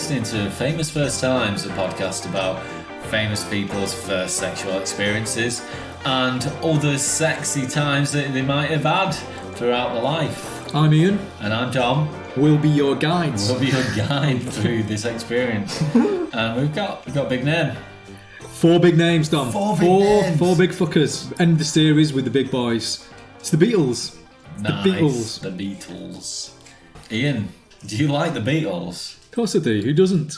listening to Famous First Times, a podcast about famous people's first sexual experiences and other sexy times that they might have had throughout their life. I'm Ian. And I'm Tom. We'll be your guides. We'll be your guide through this experience. And we've got a big name. 4 big names, Dom. 4 big names. 4 big fuckers. End the series with the big boys. It's the Beatles. Nice. The Beatles. The Beatles. Ian, do you like the Beatles? Of course I do. Who doesn't?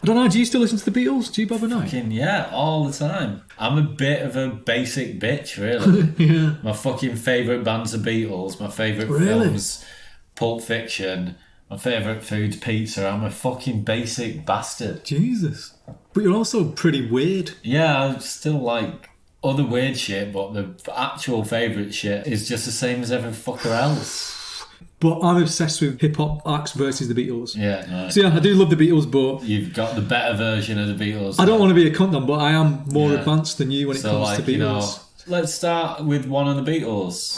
I don't know. Do you still listen to the Beatles? Do you bother now? Yeah, all the time. I'm a bit of a basic bitch, really. Yeah. My fucking favourite band's the Beatles. My favourite films, Pulp Fiction. My favourite food's pizza. I'm a fucking basic bastard. Jesus. But you're also pretty weird. Yeah, I still like other weird shit, but the actual favourite shit is just the same as every fucker else. But I'm obsessed with hip-hop acts versus the Beatles. Yeah, no. So yeah, I do love the Beatles, but... You've got the better version of the Beatles. I don't want to be a cunt, Dom, but I am more advanced than you when it comes to Beatles. You know, let's start with one of the Beatles.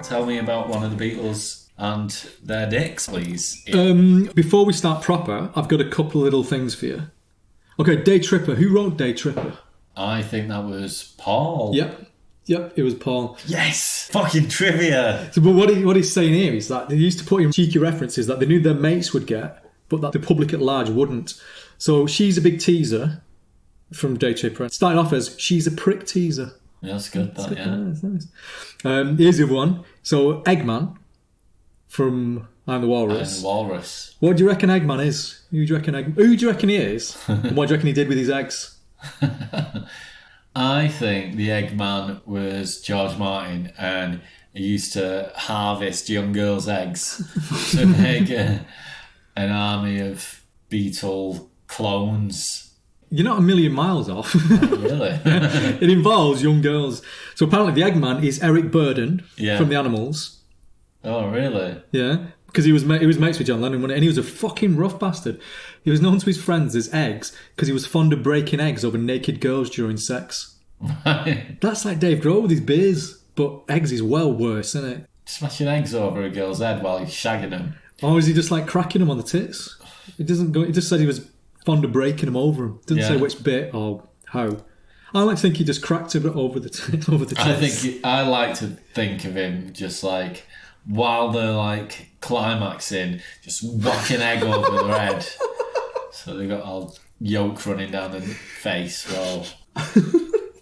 Tell me about one of the Beatles and their dicks, please. Before we start proper, I've got a couple of little things for you. Okay, Day Tripper. Who wrote Day Tripper? I think that was Paul. Yep, it was Paul. Yes! Fucking trivia! So, but what he's saying here is that they used to put in cheeky references that they knew their mates would get, but that the public at large wouldn't. So She's a Big Teaser from Day Tripper. Starting off as She's a Prick Teaser. Yeah, that's good, that, yeah. That's nice. Here's the other one. So, Eggman from I'm the Walrus. I'm the Walrus. What do you reckon Eggman is? Who do you reckon he is? And what do you reckon he did with his eggs? I think the Eggman was George Martin, and he used to harvest young girls' eggs to make an army of Beatle clones. You're not a million miles off. Oh, really? It involves young girls. So apparently the Eggman is Eric Burdon from The Animals. Oh, really? Yeah, because he was mates with John Lennon, wasn't he? And he was a fucking rough bastard. He was known to his friends as Eggs because he was fond of breaking eggs over naked girls during sex. Right. That's like Dave Grohl with his beers, but Eggs is well worse, isn't it? Smashing eggs over a girl's head while he's shagging them. Or is he just like cracking them on the tits? It doesn't go. He just said he was fond of breaking them over him. Didn't say which bit or how. I like to think he just cracked it over the tits. I like to think of him just like while they're like climaxing, just whacking egg over their head. So they got all yolk running down their face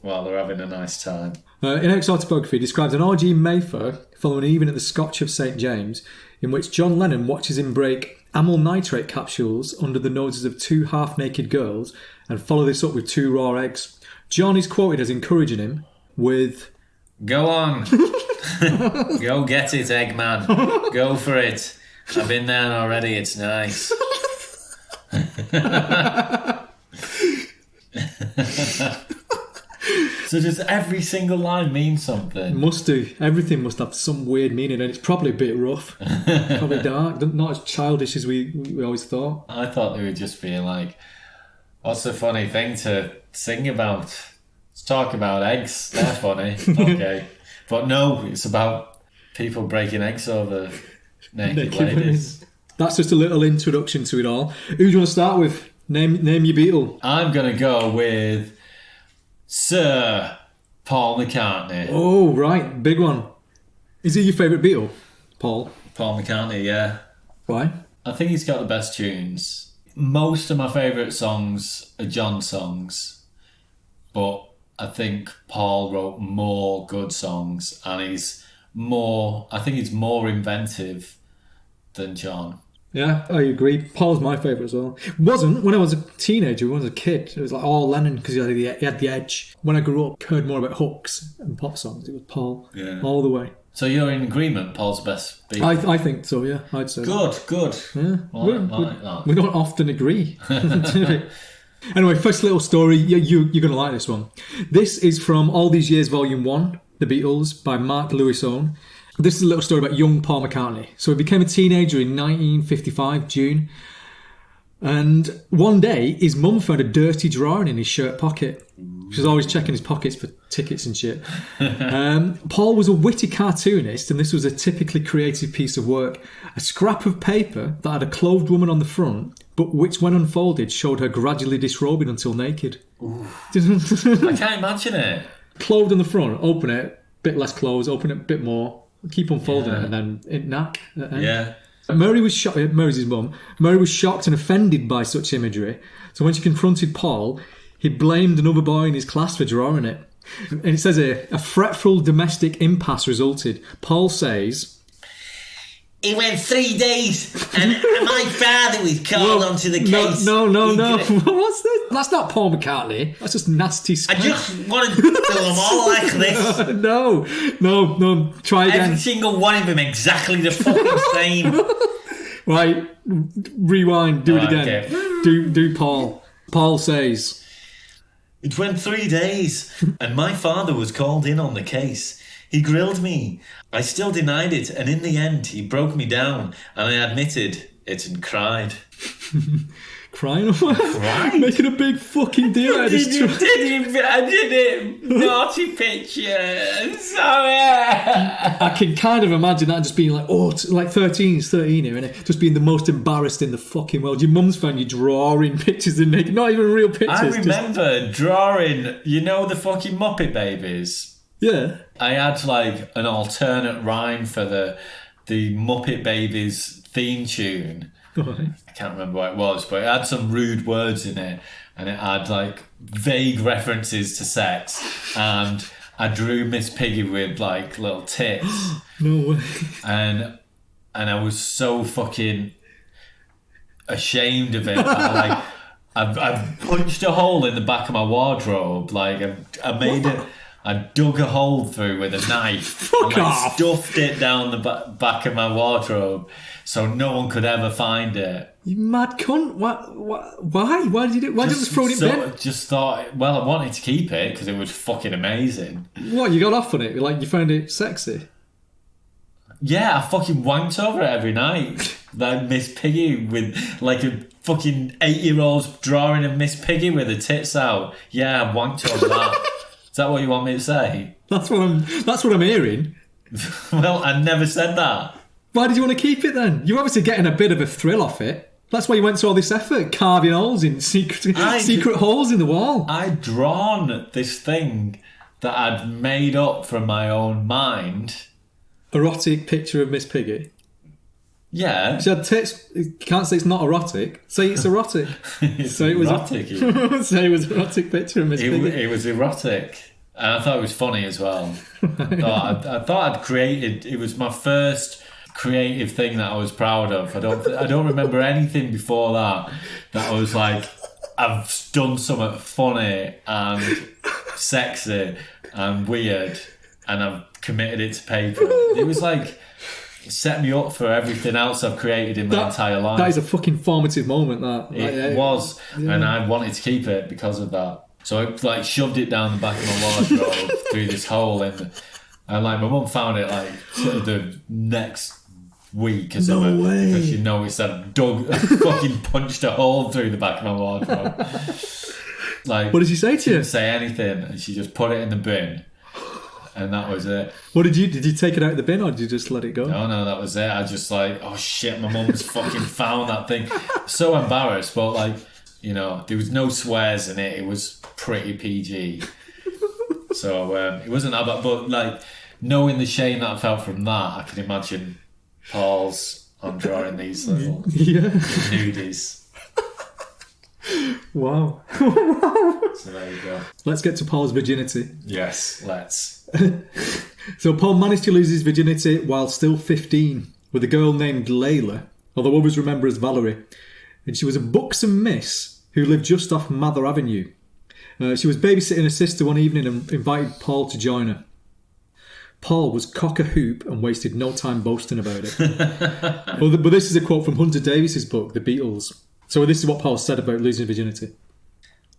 while they're having a nice time. In Eric's autobiography, he describes an orgy in Mayfair following an evening at the Scotch of St James, in which John Lennon watches him break amyl nitrate capsules under the noses of 2 half-naked girls and follow this up with 2 raw eggs. John is quoted as encouraging him with... Go on. Go get it, Eggman. Go for it. I've been there already, it's nice. So just every single line means something. Must do. Everything must have some weird meaning, and it's probably a bit rough. Probably dark. Not as childish as we always thought. I thought they were just being like, what's a funny thing to sing about? Let's talk about eggs. They're funny. Okay. But no, it's about people breaking eggs over naked ladies. That's just a little introduction to it all. Who do you want to start with? Name your Beatle. I'm going to go with Sir Paul McCartney. Oh, right. Big one. Is he your favourite Beatle? Paul McCartney, yeah. Why? I think he's got the best tunes. Most of my favourite songs are John songs, but I think Paul wrote more good songs, and I think he's more inventive than John. Yeah, I agree. Paul's my favourite as well. It wasn't when I was a teenager, when I was a kid. It was like all Lennon because he had the edge. When I grew up, heard more about hooks and pop songs. It was Paul all the way. So you're in agreement, Paul's the best Beatle? I think so, yeah. I'd say. Good. Yeah. Like that. We don't often agree. Anyway, first little story. You're going to like this one. This is from All These Years, Volume 1, The Beatles, by Mark Lewis Owen. This is a little story about young Paul McCartney. So he became a teenager in 1955, June. And one day, his mum found a dirty drawing in his shirt pocket. She was always checking his pockets for tickets and shit. Paul was a witty cartoonist, and this was a typically creative piece of work. A scrap of paper that had a clothed woman on the front, but which, when unfolded, showed her gradually disrobing until naked. I can't imagine it. Clothed on the front, open it, bit less clothes, open it a bit more, keep unfolding it, and then it knack at the end. Yeah. Mary was shocked. Mary's his mum. Mary was shocked and offended by such imagery. So when she confronted Paul, he blamed another boy in his class for drawing it. And it says here, a fretful domestic impasse resulted. Paul says, it went 3 days, and my father was called onto the case. No. What's this? That's not Paul McCartney. That's just nasty I stuff. just want to do them all like this. No. Try again. Every single one of them exactly the fucking same. Right, rewind. Do it again. Okay. Do Paul. Paul says, It went 3 days, and my father was called in on the case. He grilled me. I still denied it, and in the end, he broke me down, and I admitted it and cried. Crying away? Making a big fucking deal out of this. I did it. Naughty picture. I'm sorry. I can kind of imagine that just being like, like 13 here, innit? Just being the most embarrassed in the fucking world. Your mum's found you drawing pictures in naked, not even real pictures. I remember drawing, you know, the fucking Muppet Babies. Yeah. I had like an alternate rhyme for the Muppet Babies theme tune. Right. I can't remember what it was, but it had some rude words in it, and it had like vague references to sex, and I drew Miss Piggy with like little tits. No way. And I was so fucking ashamed of it. That, I punched a hole in the back of my wardrobe. Like I made it. I dug a hole through with a knife and stuffed it down the back of my wardrobe so no one could ever find it. You mad cunt. Why? Why did you do it? Why didn't you throw it in bin? Just thought, well, I wanted to keep it because it was fucking amazing. What, you got off on it? Like, you found it sexy? Yeah, I fucking wanked over it every night. Like Miss Piggy with like a fucking 8-year-old's drawing of Miss Piggy with her tits out. Yeah, I wanked over that. Is that what you want me to say? That's what I'm hearing. Well, I never said that. Why did you want to keep it then? You're obviously getting a bit of a thrill off it. That's why you went to all this effort, carving holes in secret holes in the wall. I'd drawn this thing that I'd made up from my own mind. Erotic picture of Miss Piggy. Yeah. She had tits. You can't say it's not erotic. Say it's erotic. Say it was erotic. Say it was erotic picture of Miss Piggy. It was erotic. And I thought it was funny as well. I thought I'd created... It was my first creative thing that I was proud of. I don't remember anything before that I was like, I've done something funny and sexy and weird and I've committed it to paper. It was like... set me up for everything else I've created in my entire life. That is a fucking formative moment, that. It was, and I wanted to keep it because of that. So I like shoved it down the back of my wardrobe through this hole, and like my mum found it like sort of the next week or something because she noticed I fucking punched a hole through the back of my wardrobe. Like, what did she say to you? Didn't say anything, and she just put it in the bin. And that was it. What did you take it out of the bin or did you just let it go? No, that was it. I just like, oh shit, my mum's fucking found that thing. So embarrassed, but like, you know, there was no swears in it. It was pretty PG. So it wasn't that bad, but like, knowing the shame that I felt from that, I can imagine Paul's on drawing these little nudies. Wow. So there you go. Let's get to Paul's virginity. Yes, let's. So Paul managed to lose his virginity while still 15 with a girl named Layla, although others remember as Valerie. And she was a buxom miss who lived just off Mather Avenue. She was babysitting her sister one evening and invited Paul to join her. Paul was cock a hoop and wasted no time boasting about it. But this is a quote from Hunter Davies's book, The Beatles. So this is what Paul said about losing virginity.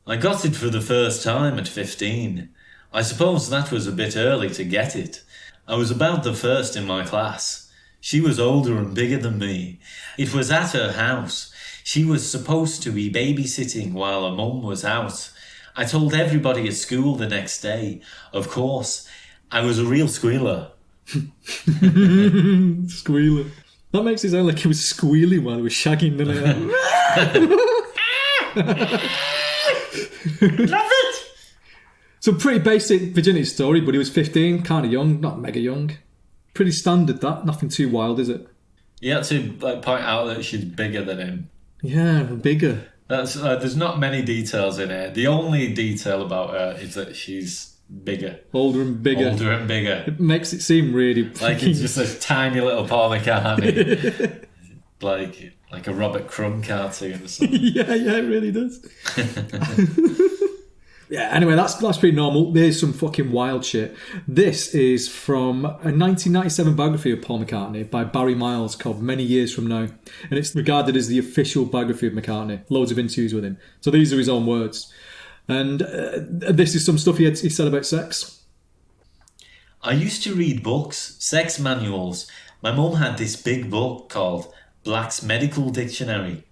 I got it for the first time at 15. I suppose that was a bit early to get it. I was about the first in my class. She was older and bigger than me. It was at her house. She was supposed to be babysitting while her mum was out. I told everybody at school the next day. Of course, I was a real squealer. Squealer. That makes it sound like he was squealing while he was shagging, doesn't it? Love it! So pretty basic virginity story, but he was 15, kind of young, not mega young. Pretty standard that, nothing too wild, is it? You had to point out that she's bigger than him. Yeah, bigger. That's there's not many details in it. The only detail about her is that she's bigger. Older and bigger. Older and bigger. It makes it seem really... Like it's just a tiny little Paul McCartney. like a Robert Crumb cartoon or something. yeah, it really does. Yeah, anyway, that's pretty normal. There's some fucking wild shit. This is from a 1997 biography of Paul McCartney by Barry Miles called Many Years From Now. And it's regarded as the official biography of McCartney. Loads of interviews with him. So these are his own words. And this is some stuff he said about sex. I used to read books, sex manuals. My mum had this big book called Black's Medical Dictionary.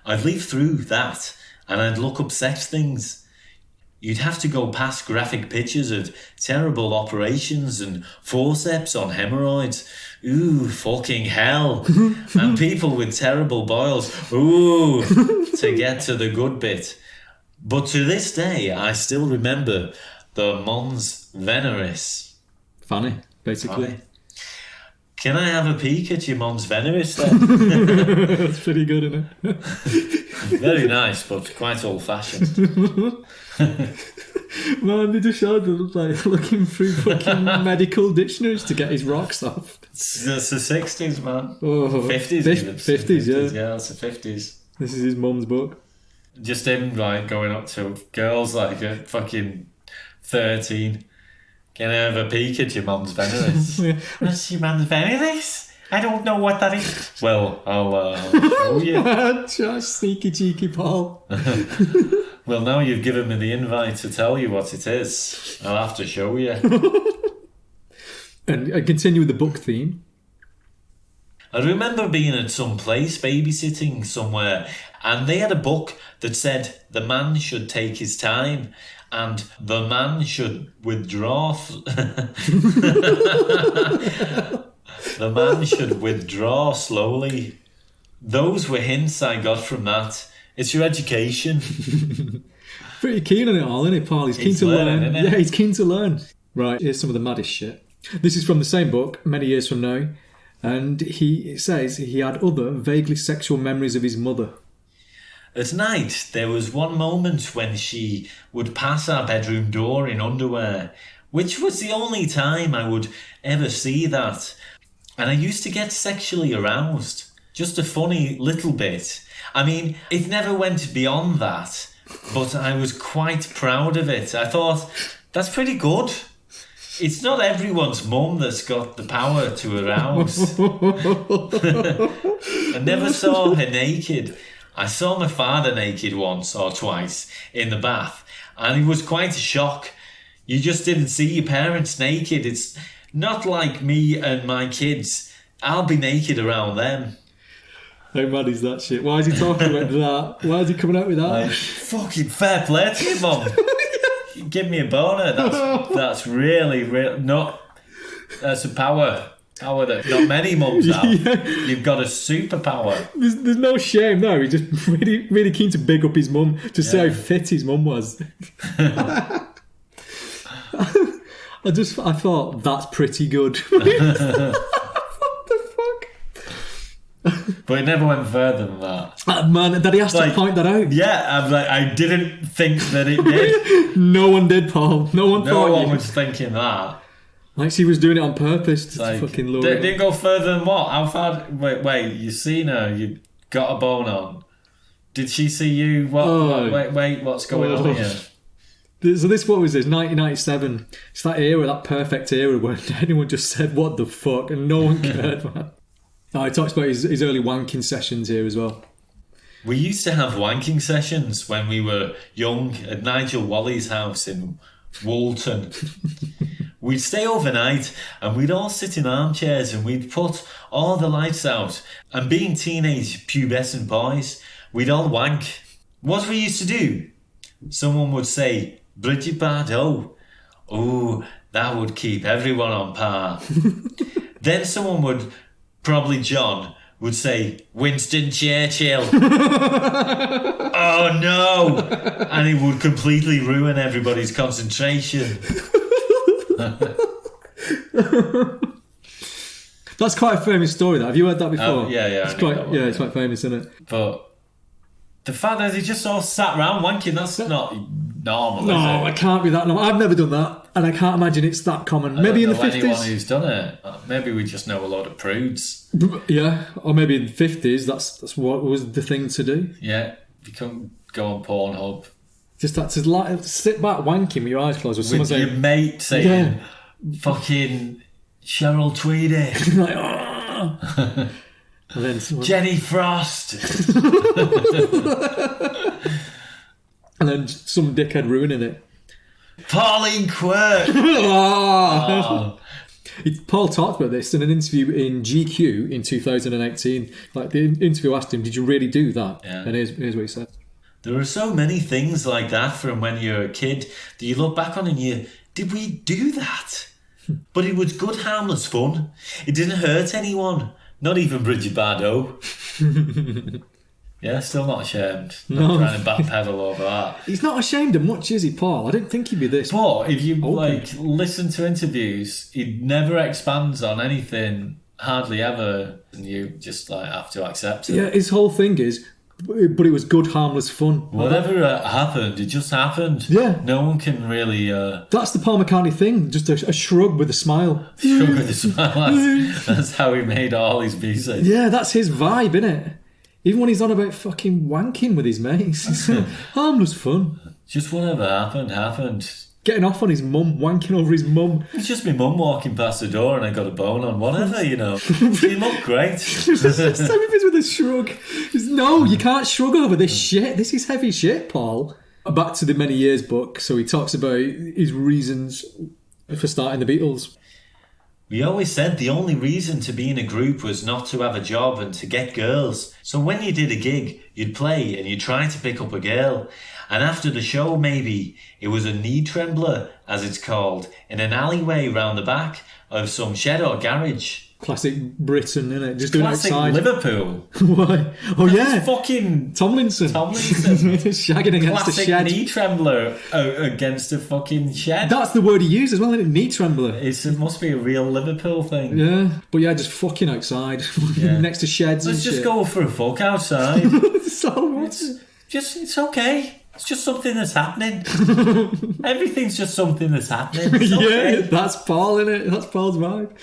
I'd leaf through that and I'd look up sex things. You'd have to go past graphic pictures of terrible operations and forceps on hemorrhoids. Ooh, fucking hell. And people with terrible boils. Ooh, to get to the good bit. But to this day, I still remember the Mons Veneris. Fanny, basically. Fanny. Can I have a peek at your Mons Veneris then? That's pretty good, isn't it? Very nice, but quite old-fashioned. Man, they just showed them like looking through fucking medical dictionaries to get his rocks off. It's the 60s, man. Oh, 50s, even. 50s, yeah. Yeah, that's the 50s. This is his mum's book. Just him going up to girls like a fucking 13. Can I have a peek at your mum's Veneris? What's your mum's Veneris? I don't know what that is. Well, I'll show you. Just sneaky cheeky Paul. Well, now you've given me the invite to tell you what it is. I'll have to show you. And I continue with the book theme. I remember being at some place babysitting somewhere, and they had a book that said the man should take his time and the man should withdraw. The man should withdraw slowly. Those were hints I got from that. It's your education. Pretty keen on it all, isn't he, Paul? He's keen to learn. Isn't it? Yeah, he's keen to learn. Right, here's some of the maddest shit. This is from the same book, Many Years From Now, and he says he had other vaguely sexual memories of his mother. At night, there was one moment when she would pass our bedroom door in underwear, which was the only time I would ever see that. And I used to get sexually aroused. Just a funny little bit. I mean, it never went beyond that, but I was quite proud of it. I thought, that's pretty good. It's not everyone's mum that's got the power to arouse. I never saw her naked. I saw my father naked once or twice in the bath, and it was quite a shock. You just didn't see your parents naked. It's not like me and my kids. I'll be naked around them. How mad is that shit? Why is he talking about that? Why is he coming out with that? Like, fucking fair play to you, mum. Give me a boner. That's really not. That's a power that not many mums have. Yeah. You've got a superpower. There's no shame there. He's just really, really keen to big up his mum, to see how fit his mum was. I thought that's pretty good. But it never went further than that. Man, that he has to point that out. Yeah, I didn't think that it did. No one did, Paul. No one was thinking that. Like she was doing it on purpose to fucking lure Did it go further than what? How far? Wait, you seen her? You got a bone on. Did she see you? What? Wait, what's going on here? So this, what was this, 1997? It's that era, that perfect era where anyone just said, what the fuck? And no one cared, man. Oh, he talks about his early wanking sessions here as well. We used to have wanking sessions when we were young at Nigel Wally's house in Woolton. We'd stay overnight and we'd all sit in armchairs and we'd put all the lights out. And being teenage pubescent boys, we'd all wank. What we used to do, someone would say, Bridget Bardot. Oh, that would keep everyone on par. Then someone would, probably John, would say, Winston Churchill. Oh no! And it would completely ruin everybody's concentration. That's quite a famous story, that. Have you heard that before? Yeah. It's quite famous, isn't it? But the fact that they just all sat around wanking, that's not normal, No, is it can't be that normal. I've never done that, and I can't imagine it's that common. Maybe in the 50s. Anyone who's done it. Maybe we just know a lot of prudes. Yeah, or maybe in the 50s, that's what was the thing to do. Yeah, you can't go on Pornhub. Just that to sit back wanking with your eyes closed. With With your mate saying, fucking Cheryl Tweedy. like, oh. And then Jenny Frost. And then some dickhead ruining it. Pauline Quirk. Paul talked about this in an interview in GQ in 2018. Like, the interview asked him, did you really do that? Yeah. And here's what he said. There are so many things like that from when you're a kid that you look back on and did we do that? But it was good, harmless fun. It didn't hurt anyone. Not even Bridget Bardot. Yeah, still not ashamed. Not trying to backpedal over that. He's not ashamed of much, is he, Paul? I didn't think he'd be this. But if you open. listen to interviews, he never expands on anything, hardly ever, and you just have to accept it. Yeah, his whole thing is, but it was good, harmless fun. Whatever happened, it just happened. Yeah. No one can really... That's the Paul McCartney thing, just a shrug with a smile. Shrug with a smile. That's how he made all his music. Yeah, that's his vibe, innit? Even when he's on about fucking wanking with his mates. Harmless fun. Just whatever happened. Getting off on his mum, wanking over his mum. It's just my mum walking past the door and I got a bone on. Whatever, She looked great. Just everything's with a shrug. No, you can't shrug over this shit. This is heavy shit, Paul. Back to the Many Years book. So he talks about his reasons for starting the Beatles. We always said the only reason to be in a group was not to have a job and to get girls. So when you did a gig, you'd play and you'd try to pick up a girl. And after the show, maybe, it was a knee trembler, as it's called, in an alleyway round the back of some shed or garage. Classic Britain, innit? Just doing it Classic outside. Liverpool. Why? Oh, yeah. Fucking Tomlinson. Shagging against Classic a shed. knee trembler against a fucking shed. That's the word he used as well, isn't it? Knee trembler. It must be a real Liverpool thing. Yeah. But yeah, just fucking outside. Next to sheds Let's and just shit. go for a fuck outside. So It's okay. It's just something that's happening. Everything's just something that's happening. It's okay. Yeah, that's Paul, innit? That's Paul's vibe.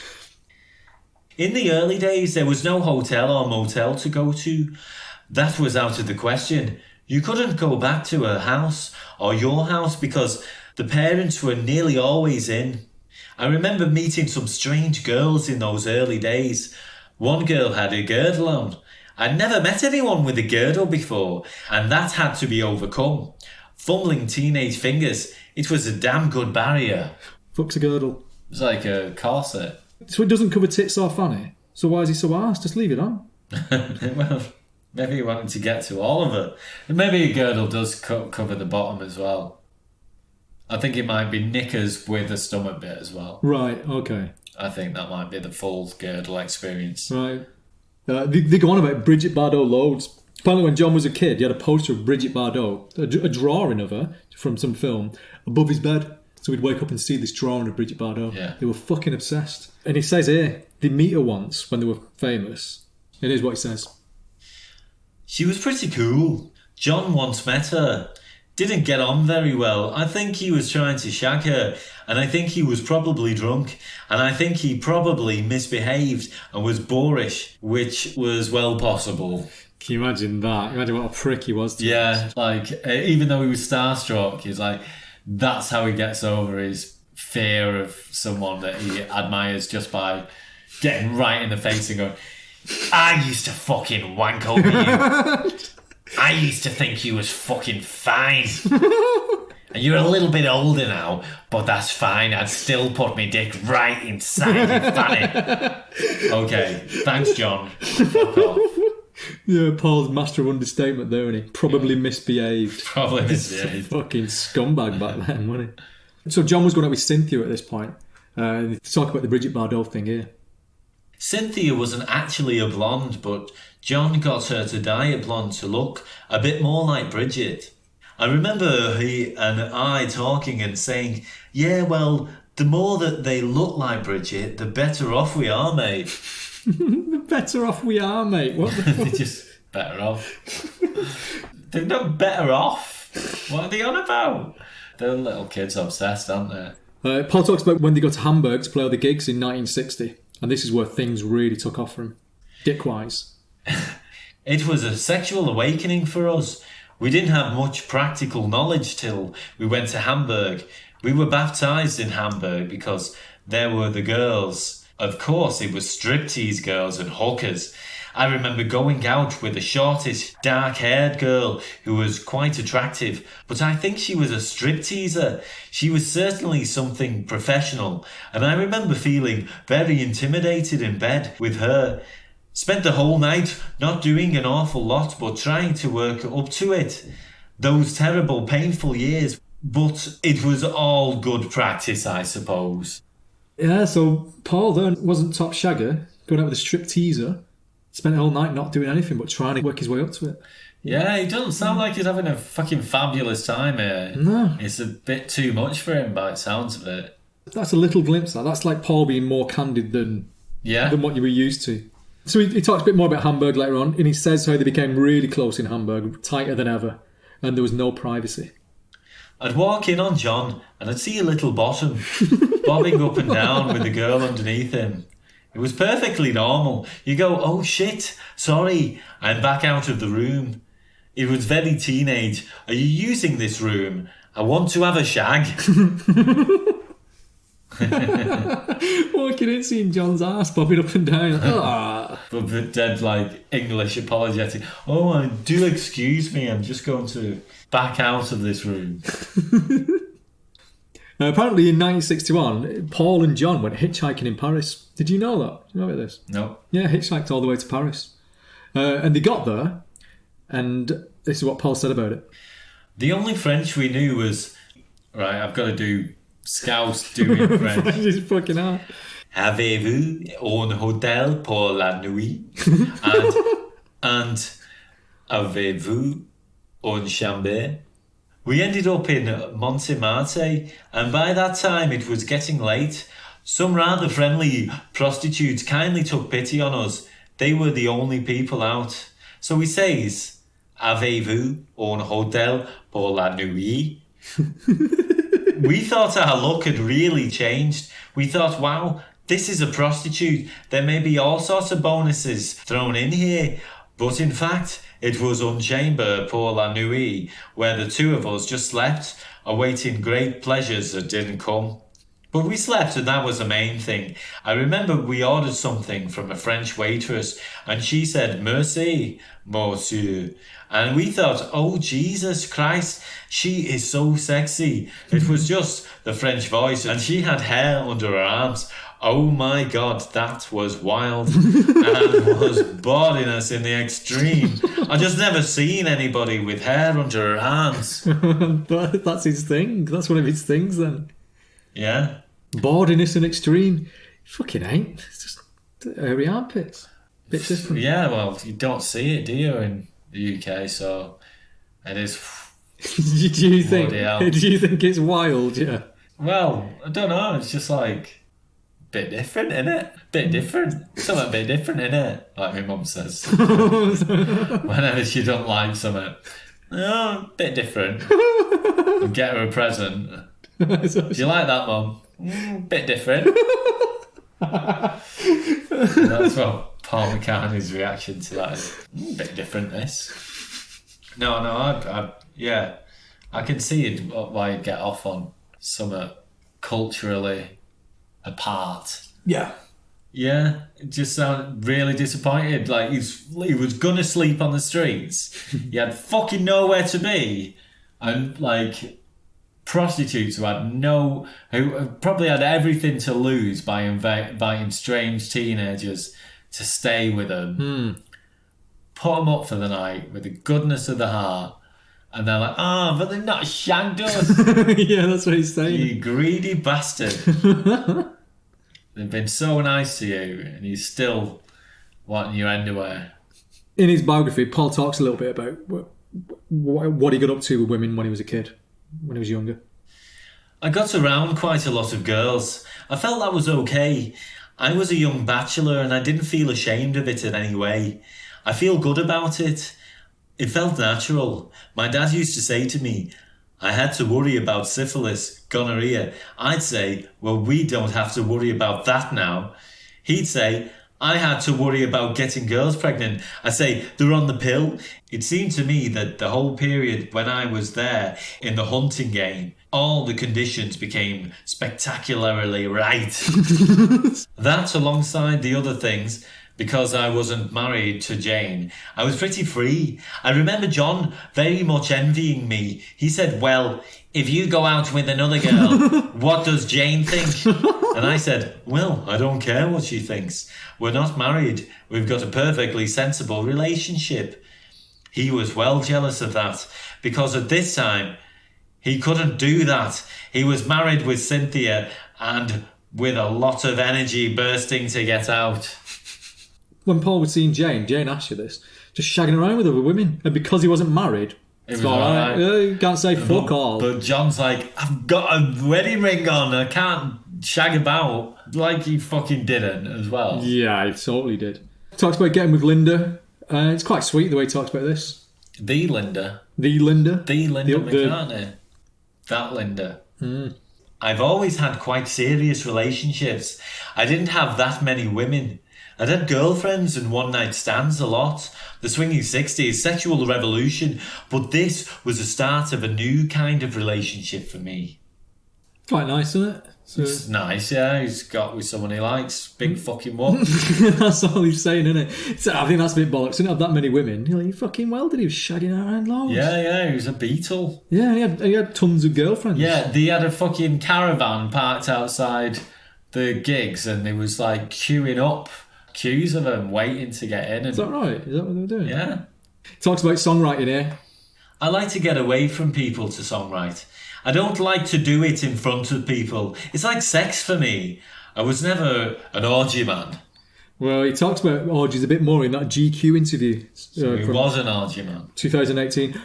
In the early days, there was no hotel or motel to go to. That was out of the question. You couldn't go back to a house or your house because the parents were nearly always in. I remember meeting some strange girls in those early days. One girl had a girdle on. I'd never met anyone with a girdle before, and that had to be overcome. Fumbling teenage fingers, it was a damn good barrier. Fuck's a girdle. It's like a corset. So it doesn't cover tits or fanny? So why is he so arsed? Just leave it on. Well, maybe he wanted to get to all of it. And maybe a girdle does cover the bottom as well. I think it might be knickers with a stomach bit as well. Right, okay. I think that might be the full girdle experience. Right. They go on about Bridget Bardot loads. Apparently when John was a kid, he had a poster of Bridget Bardot, a drawing of her from some film, above his bed. So we'd wake up and see this drawing of Bridget Bardot. Yeah. They were fucking obsessed. And he says here, they meet her once when they were famous. It is what he says. She was pretty cool. John once met her. Didn't get on very well. I think he was trying to shag her, and I think he was probably drunk, and I think he probably misbehaved and was boorish, which was well possible. Can you imagine that? Imagine what a prick he was to us. Yeah, even though he was starstruck, he was like, that's how he gets over his fear of someone that he admires, just by getting right in the face and going, I used to fucking wank over you. I used to think you was fucking fine. And you're a little bit older now, but that's fine. I'd still put my dick right inside your fanny. Okay, thanks, John. Fuck off. Yeah, Paul's master of understatement there, and he probably misbehaved. Probably misbehaved. Fucking scumbag back then, wasn't he? So John was going out with Cynthia at this point. To talk about the Bridget Bardot thing here. Cynthia wasn't actually a blonde, but John got her to dye it blonde to look a bit more like Bridget. I remember he and I talking and saying, yeah, well, the more that they look like Bridget, the better off we are, mate. The better off we are, mate. What the fuck? They're just better off. They're not better off. What are they on about? They're little kids obsessed, aren't they? Paul talks about when they go to Hamburg to play all the gigs in 1960, and this is where things really took off for him, dick-wise. It was a sexual awakening for us. We didn't have much practical knowledge till we went to Hamburg. We were baptised in Hamburg because there were the girls. Of course, it was striptease girls and hookers. I remember going out with a shortish, dark-haired girl who was quite attractive, but I think she was a stripteaser. She was certainly something professional, and I remember feeling very intimidated in bed with her. Spent the whole night not doing an awful lot, but trying to work up to it. Those terrible, painful years, but it was all good practice, I suppose. Yeah, so Paul then wasn't top shagger, going out with a stripteaser. Spent the whole night not doing anything but trying to work his way up to it. Yeah, he doesn't sound like he's having a fucking fabulous time here. No. It's a bit too much for him by the sounds of it. That's a little glimpse of that. That's like Paul being more candid than what you were used to. So he talks a bit more about Hamburg later on, and he says how they became really close in Hamburg, tighter than ever, and there was no privacy. I'd walk in on John and I'd see a little bottom bobbing up and down with a girl underneath him. It was perfectly normal. You go, oh shit, sorry, I'm back out of the room. It was very teenage. Are you using this room? I want to have a shag. Walking in, seeing John's ass bobbing up and down. But dead, like, English apologetic. Oh, do excuse me, I'm just going to back out of this room. Apparently in 1961, Paul and John went hitchhiking in Paris. Did you know that? Do you know about this? No. Yeah, hitchhiked all the way to Paris. And they got there, and this is what Paul said about it. The only French we knew was... Right, I've got to do Scouse doing French. French is fucking hard. Avez-vous un hôtel pour la nuit? and avez-vous une chambre? We ended up in Montmartre, and by that time it was getting late. Some rather friendly prostitutes kindly took pity on us. They were the only people out. So he says, avez-vous un hôtel pour la nuit? We thought our luck had really changed. We thought, wow, this is a prostitute. There may be all sorts of bonuses thrown in here. But in fact, it was un chambre pour la nuit, where the two of us just slept, awaiting great pleasures that didn't come. But we slept, and that was the main thing. I remember we ordered something from a French waitress, and she said, merci, monsieur. And we thought, oh, Jesus Christ, she is so sexy. It was just the French voice, and she had hair under her arms. Oh my God, that was wild and was boring us in the extreme. I just never seen anybody with hair under her arms. That's his thing. That's one of his things then. Yeah. Borediness and extreme. Fucking ain't. It's just hairy armpits. Bit different. Yeah, well, you don't see it, do you, in the UK, so it is... do you think it's wild, yeah? Well, I don't know, it's just like... bit different, innit? Bit different. Something a bit different, innit? Like my mum says. Whenever she don't like something. Oh, bit different. And get her a present. Do you like that, Mum? Bit different. And that's what Paul McCartney's reaction to that is. Bit different, this. No, I can see why you'd get off on some culturally apart. Yeah. Yeah, it just sounded really disappointed. Like he was gonna sleep on the streets. He had fucking nowhere to be, and like prostitutes who probably had everything to lose by inviting strange teenagers to stay with them, put them up for the night with the goodness of the heart, and they're like, but they've not shagged us. Yeah, that's what he's saying. You greedy bastard. They've been so nice to you, and you're still wanting your underwear. In his biography, Paul talks a little bit about what he got up to with women when he was a kid, when he was younger. I got around quite a lot of girls. I felt that was okay. I was a young bachelor and I didn't feel ashamed of it in any way. I feel good about it. It felt natural. My dad used to say to me, I had to worry about syphilis, gonorrhea. I'd say, well, we don't have to worry about that now. He'd say, I had to worry about getting girls pregnant. I say, they're on the pill. It seemed to me that the whole period when I was there in the hunting game, all the conditions became spectacularly right. That, alongside the other things, because I wasn't married to Jane, I was pretty free. I remember John very much envying me. He said, well, if you go out with another girl, what does Jane think? And I said, well, I don't care what she thinks. We're not married. We've got a perfectly sensible relationship. He was well jealous of that, because at this time, he couldn't do that. He was married with Cynthia and with a lot of energy bursting to get out. When Paul was seeing Jane asked you this, just shagging around with other women. And because he wasn't married, It was all right. You can't say fuck all. But John's like, I've got a wedding ring on. I can't shag about. Like he fucking didn't as well. Yeah, he totally did. Talks about getting with Linda. It's quite sweet the way he talks about this. The Linda. The Linda. The Linda McCartney. That Linda. I've always had quite serious relationships. I didn't have that many women. I'd had girlfriends and one-night stands a lot. The swinging 60s, sexual revolution. But this was the start of a new kind of relationship for me. Quite nice, isn't it? So, It's nice, yeah. He's got with someone he likes. Big fucking one. that's all he's saying, isn't it? So I think that's a bit bollocks. Didn't have that many women. You're like, you fucking well did. He was shagging around loads. Yeah, he was a Beatle. Yeah, he had tons of girlfriends. Yeah, they had a fucking caravan parked outside the gigs and they was like queuing up. Queues of them waiting to get in. Is that right? Is that what they were doing? Yeah. Talks about songwriting here. I like to get away from people to songwrite. I don't like to do it in front of people. It's like sex for me. I was never an orgy man. Well, he talks about orgies a bit more in that GQ interview. So he was an orgy man. 2018.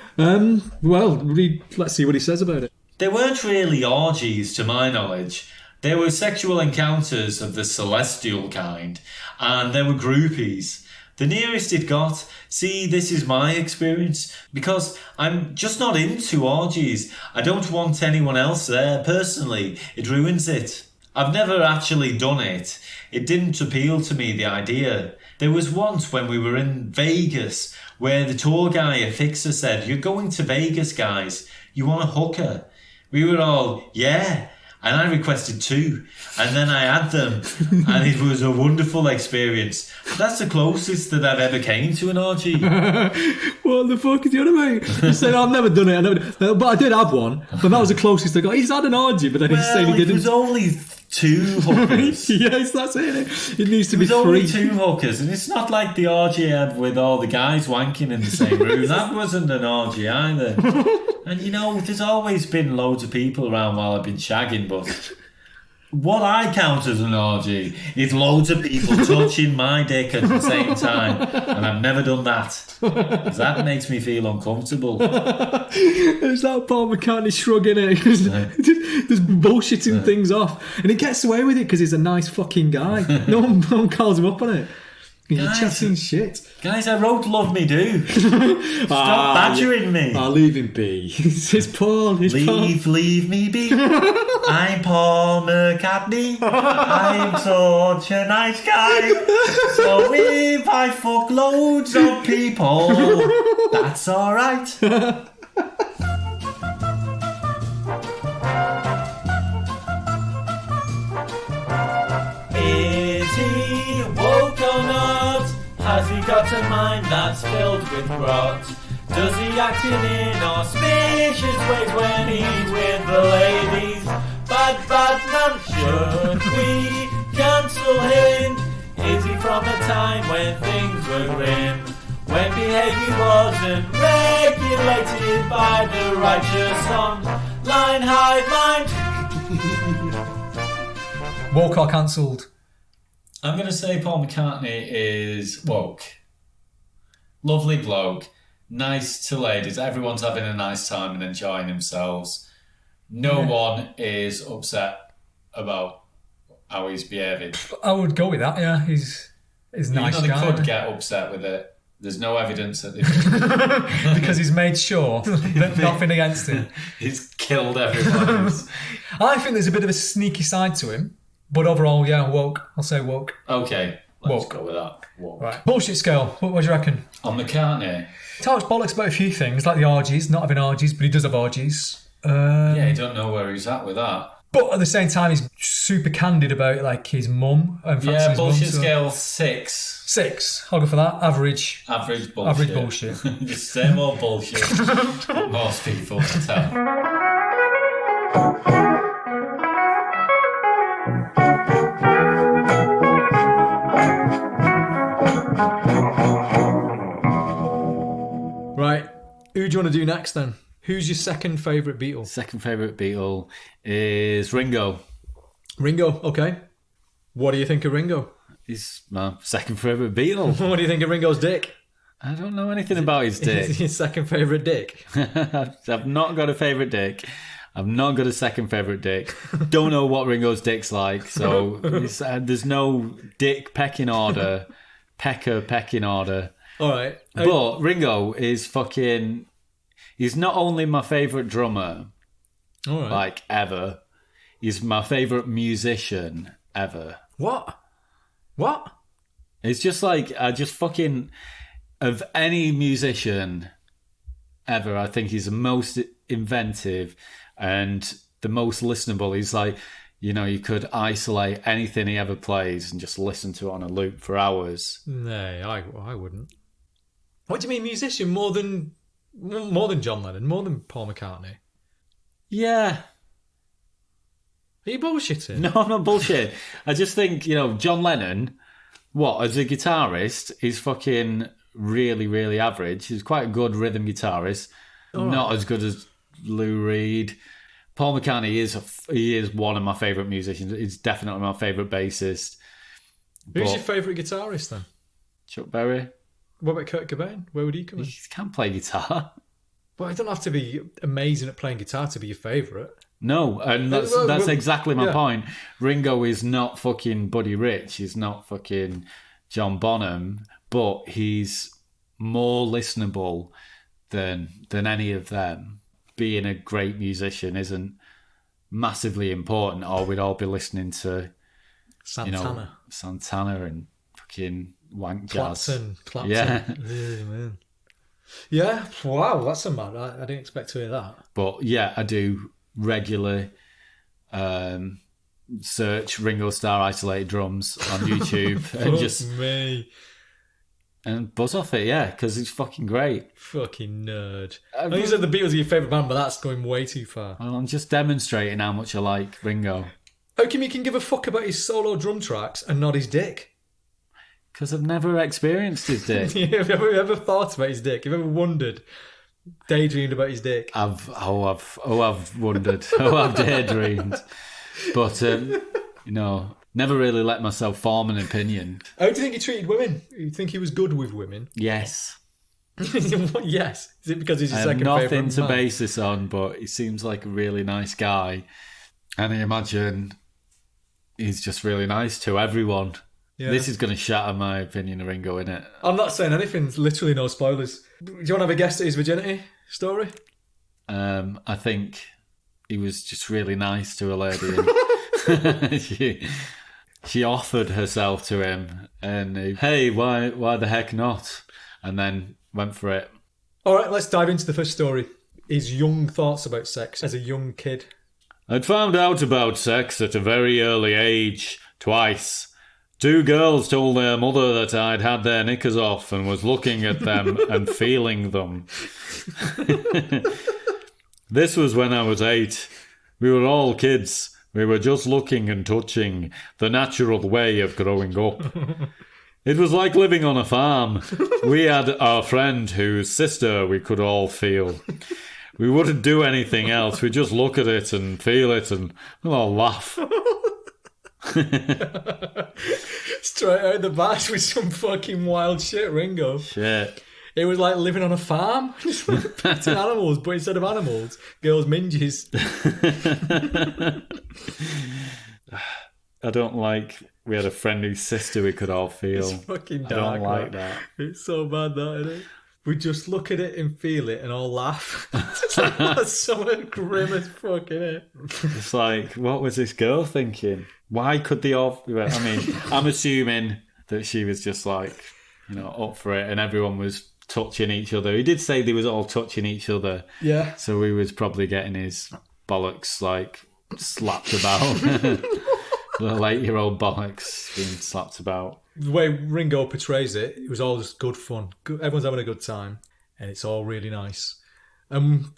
Let's see what he says about it. They weren't really orgies to my knowledge. They were sexual encounters of the celestial kind, and there were groupies. The nearest it got, see, this is my experience, because I'm just not into orgies. I don't want anyone else there, personally. It ruins it. I've never actually done it. It didn't appeal to me, the idea. There was once when we were in Vegas, where the tour guy, a fixer, said, "You're going to Vegas, guys. You want a hooker?" We were all, yeah. And I requested 2, and then I had them, and it was a wonderful experience. That's the closest that I've ever came to an orgy. What the fuck is the other mate? He said, I've never done it. But I did have one, but that was the closest I got. He's had an orgy, but then he's saying he didn't. It was only 2 hookers. Yes, that's it. It needs to be It was only 3. 2 hookers, and it's not like the orgy I had with all the guys wanking in the same room. That wasn't an orgy either. And you know, there's always been loads of people around while I've been shagging, but what I count as an orgy is loads of people touching my dick at the same time, and I've never done that. 'Cause that makes me feel uncomfortable. It's that Paul McCartney shrugging it. Just bullshitting things off. And he gets away with it because he's a nice fucking guy. No one calls him up on it. You're chatting shit. Guys, I wrote Love Me Do. Stop badgering me. I'll leave him be. It's Paul. Leave me be. I'm Paul McCartney. I'm such a nice guy. So if I fuck loads of people, that's alright. Has he got a mind that's filled with rot? Does he act in inauspicious ways when he's with the ladies? Bad man, should we cancel him? Is he from a time when things were grim? When behaviour wasn't regulated by the righteous online hive mind? Woke or cancelled? I'm going to say Paul McCartney is woke. Lovely bloke. Nice to ladies. Everyone's having a nice time and enjoying themselves. No one is upset about how he's behaving. I would go with that, yeah. He's nice Even though guy. they could get upset with it. There's no evidence that because he's made sure that nothing against him. He's killed everyone. I think there's a bit of a sneaky side to him, but overall, yeah, woke. I'll say woke. Okay, let's Woke. go with that. Woke. Right. Bullshit scale. What do you reckon? On McCartney. Talks bollocks about a few things, like the orgies, not having orgies, but he does have orgies. Yeah, you don't know where he's at with that. But at the same time, he's super candid about like his mum. Yeah, bullshit scale 6. 6. I'll go for that. Average. Average bullshit. Average bullshit. Just same old bullshit. What most people can tell. Right. Who do you want to do next then? Who's your second favourite Beatle? Second favourite Beatle is Ringo. Ringo, okay. What do you think of Ringo? He's my second favourite Beatle. What do you think of Ringo's dick? I don't know anything about his dick. Your second favourite dick? I've not got a favourite dick. I've not got a second favourite dick. Don't know what Ringo's dick's like. So there's no dick pecking order. Pecking order. All right. But Ringo is fucking... He's not only my favourite drummer, All right. like, ever. He's my favourite musician ever. What? It's just like, I just fucking... Of any musician ever, I think he's the most inventive and the most listenable. He's like, you know, you could isolate anything he ever plays and just listen to it on a loop for hours. No, I wouldn't. What do you mean musician? More than John Lennon? More than Paul McCartney? Yeah. Are you bullshitting? No, I'm not bullshit. I just think, you know, John Lennon, as a guitarist, he's fucking really, really average. He's quite a good rhythm guitarist. Not as good as Lou Reed. Paul McCartney is one of my favourite musicians. He's definitely my favourite bassist. Who's your favourite guitarist then? Chuck Berry. What about Kurt Cobain? Where would he come in? He can't play guitar. Well, it don't have to be amazing at playing guitar to be your favourite. No, and that's exactly my point. Ringo is not fucking Buddy Rich. He's not fucking John Bonham, but he's more listenable than any of them. Being a great musician isn't massively important, or we'd all be listening to Santana and fucking wank jazz. Clapton. Yeah. Yeah, man. Yeah, wow, that's a mad. I didn't expect to hear that. But yeah, I do regularly search Ringo Starr isolated drums on YouTube and buzz off it, yeah, because it's fucking great. Fucking nerd. I know you said the Beatles are your favourite band, but that's going way too far. Well, I'm just demonstrating how much I like Ringo. How come you can give a fuck about his solo drum tracks and not his dick? Because I've never experienced his dick. Have you ever thought about his dick? Have you ever wondered, daydreamed about his dick? I've wondered. I've daydreamed. But, never really let myself form an opinion. How do you think he treated women? You think he was good with women? Yes. Yes. Is it because he's your I second have favourite nothing to man? base this on, but he seems like a really nice guy. And I imagine he's just really nice to everyone. Yeah. This is going to shatter my opinion of Ringo, innit? I'm not saying anything. There's literally no spoilers. Do you want to have a guess at his virginity story? I think he was just really nice to a lady. And she offered herself to him, and hey, why the heck not? And then went for it. All right, let's dive into the first story. His young thoughts about sex as a young kid. I'd found out about sex at a very early age, twice. Two girls told their mother that I'd had their knickers off and was looking at them and feeling them. This was when I was 8. We were all kids. We were just looking and touching, the natural way of growing up. It was like living on a farm. We had our friend whose sister we could all feel. We wouldn't do anything else. We'd just look at it and feel it and we'll all laugh. Straight out the bash with some fucking wild shit, Ringo. Shit. It was like living on a farm. Just petting animals, but instead of animals, girls' minges. I don't like we had a friend whose sister we could all feel. It's fucking dark. I don't like that. It's so bad, that, isn't it? We just look at it and feel it and all laugh. That's something grim as fuck, innit? It's like, what was this girl thinking? Why could they all... I mean, I'm assuming that she was just like, up for it and everyone was touching each other. He did say they was all touching each other. Yeah. So he was probably getting his bollocks, like, slapped about. Little 8-year-old bollocks being slapped about. The way Ringo portrays it, it was all just good fun. Everyone's having a good time, and it's all really nice.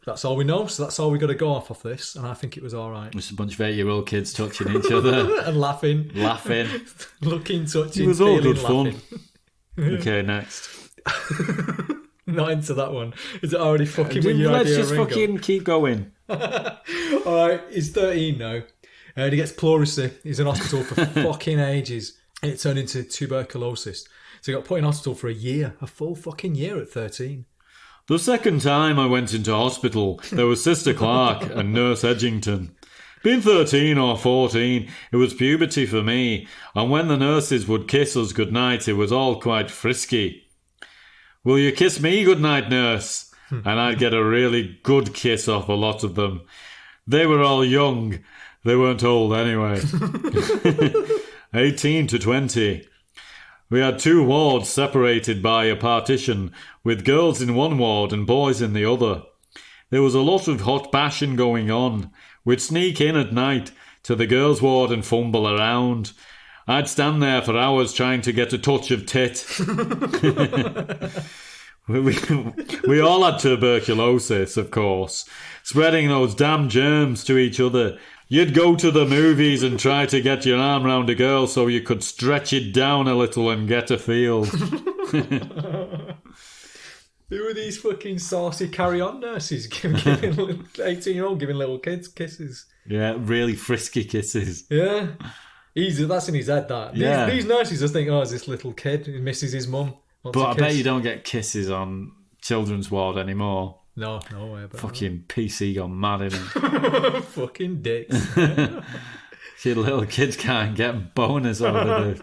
That's all we know, so that's all we got to go off of this, and I think it was all right. Just a bunch of 8-year-old kids touching each other. And laughing. Looking, touching, it was all feeling, good laughing. Fun. Okay, next. Not into that one. Is it already fucking with your Let's idea, just Ringo? fucking keep going. Alright, he's 13 now. And he gets pleurisy. He's in hospital for fucking ages. And it turned into tuberculosis. So he got put in hospital for a year. A full fucking year at 13. The second time I went into hospital, there was Sister Clark and Nurse Edgington. Being 13 or 14, it was puberty for me, and when the nurses would kiss us goodnight, it was all quite frisky. Will you kiss me goodnight, nurse? And I'd get a really good kiss off a lot of them. They were all young. They weren't old anyway. 18 to 20. We had 2 wards separated by a partition, with girls in one ward and boys in the other. There was a lot of hot passion going on. We'd sneak in at night to the girls' ward and fumble around. I'd stand there for hours trying to get a touch of tit. We all had tuberculosis, of course, spreading those damn germs to each other. You'd go to the movies and try to get your arm round a girl so you could stretch it down a little and get a feel. Who are these fucking saucy carry-on nurses giving 18-year-old giving little kids kisses? Yeah, really frisky kisses. Yeah. That's in his head, that. Yeah. These nurses just think, it's this little kid who misses his mum. But I bet you don't get kisses on children's ward anymore. No way about Fucking PC gone mad, innit? Fucking dicks. Your little kids can't get boners over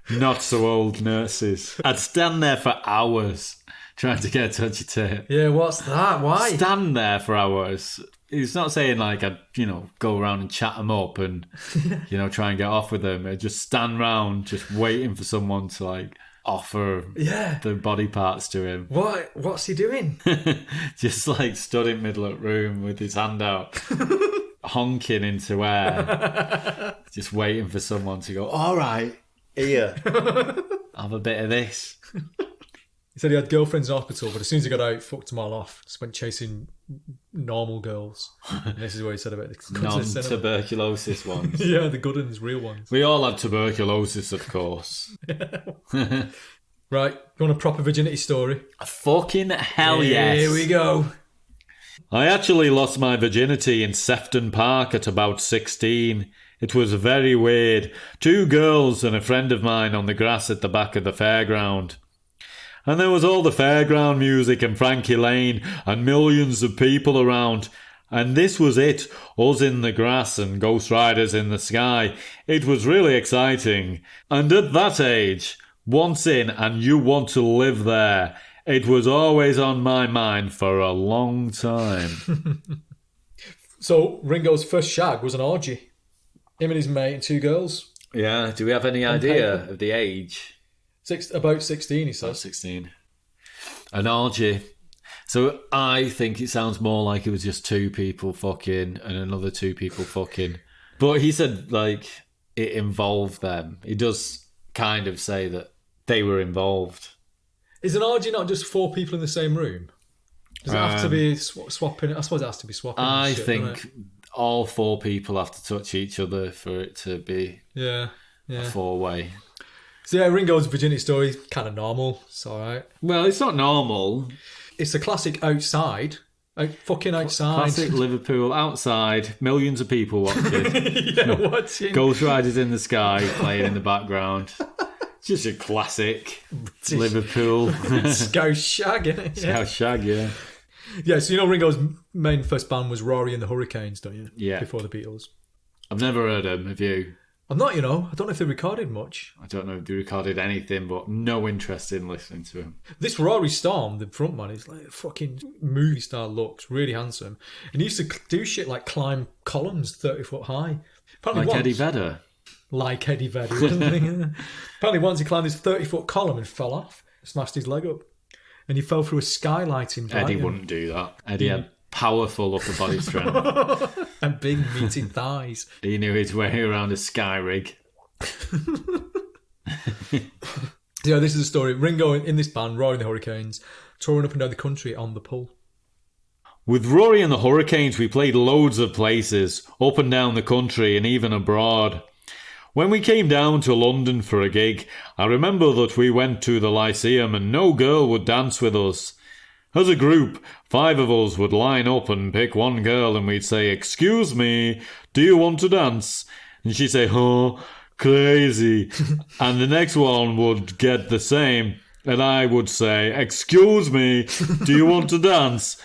the not-so-old nurses. I'd stand there for hours trying to get a touch of tit. Yeah, what's that? Why? Stand there for hours. He's not saying like I'd, go around and chat them up and, try and get off with them. I'd just stand round just waiting for someone to like offer the body parts to him. What's he doing? Just like stood in middle of the room with his hand out, honking into air, just waiting for someone to go, all right, here, have a bit of this. He said he had girlfriends in hospital, but as soon as he got out, fucked them all off. Just went chasing normal girls. And this is what he said about the non-tuberculosis ones. Yeah, the good ones, real ones. We all had tuberculosis, of course. Right, you want a proper virginity story? Fucking hell yes. Here we go. I actually lost my virginity in Sefton Park at about 16. It was very weird. 2 girls and a friend of mine on the grass at the back of the fairground. And there was all the fairground music and Frankie Lane and millions of people around. And this was it, us in the grass and Ghost Riders in the sky. It was really exciting. And at that age, once in and you want to live there, it was always on my mind for a long time. So Ringo's first shag was an orgy. Him and his mate and 2 girls. Yeah, do we have any idea of the age? About 16, he says. About 16. An orgy. So I think it sounds more like it was just 2 people fucking and another 2 people fucking. But he said, like, it involved them. He does kind of say that they were involved. Is an orgy not just 4 people in the same room? Does it have to be swapping? I suppose it has to be swapping. I shit, think all 4 people have to touch each other for it to be a 4-way. So yeah, Ringo's virginity story is kind of normal. It's all right. Well, it's not normal. It's a classic outside. Fucking outside. Classic Liverpool outside. Millions of people watching. Watching. Ghost Riders in the Sky playing in the background. Just a classic Liverpool. Scouse shag, innit? Scouse shag, yeah. Yeah, so you know Ringo's main first band was Rory and the Hurricanes, don't you? Yeah. Before the Beatles. I've never heard them, have you? I'm not, I don't know if they recorded much. I don't know if they recorded anything, but no interest in listening to them. This Rory Storm, the frontman, is like a fucking movie star looks, really handsome. And he used to do shit like climb columns 30 foot high. Apparently Like Eddie Vedder. Like Eddie Vedder. Apparently once he climbed this 30-foot column and fell off, smashed his leg up. And he fell through a skylight in Brighton. Eddie wouldn't do that. Eddie had powerful upper body strength. And big meaty thighs. He knew his way around a sky rig. Yeah, this is a story. Ringo in this band, Rory and the Hurricanes, touring up and down the country on the pull. With Rory and the Hurricanes, we played loads of places, up and down the country and even abroad. When we came down to London for a gig, I remember that we went to the Lyceum and no girl would dance with us. As a group, 5 of us would line up and pick one girl and we'd say, "Excuse me, do you want to dance?" And she'd say, "Oh, crazy." And the next one would get the same and I would say, "Excuse me, do you want to dance?"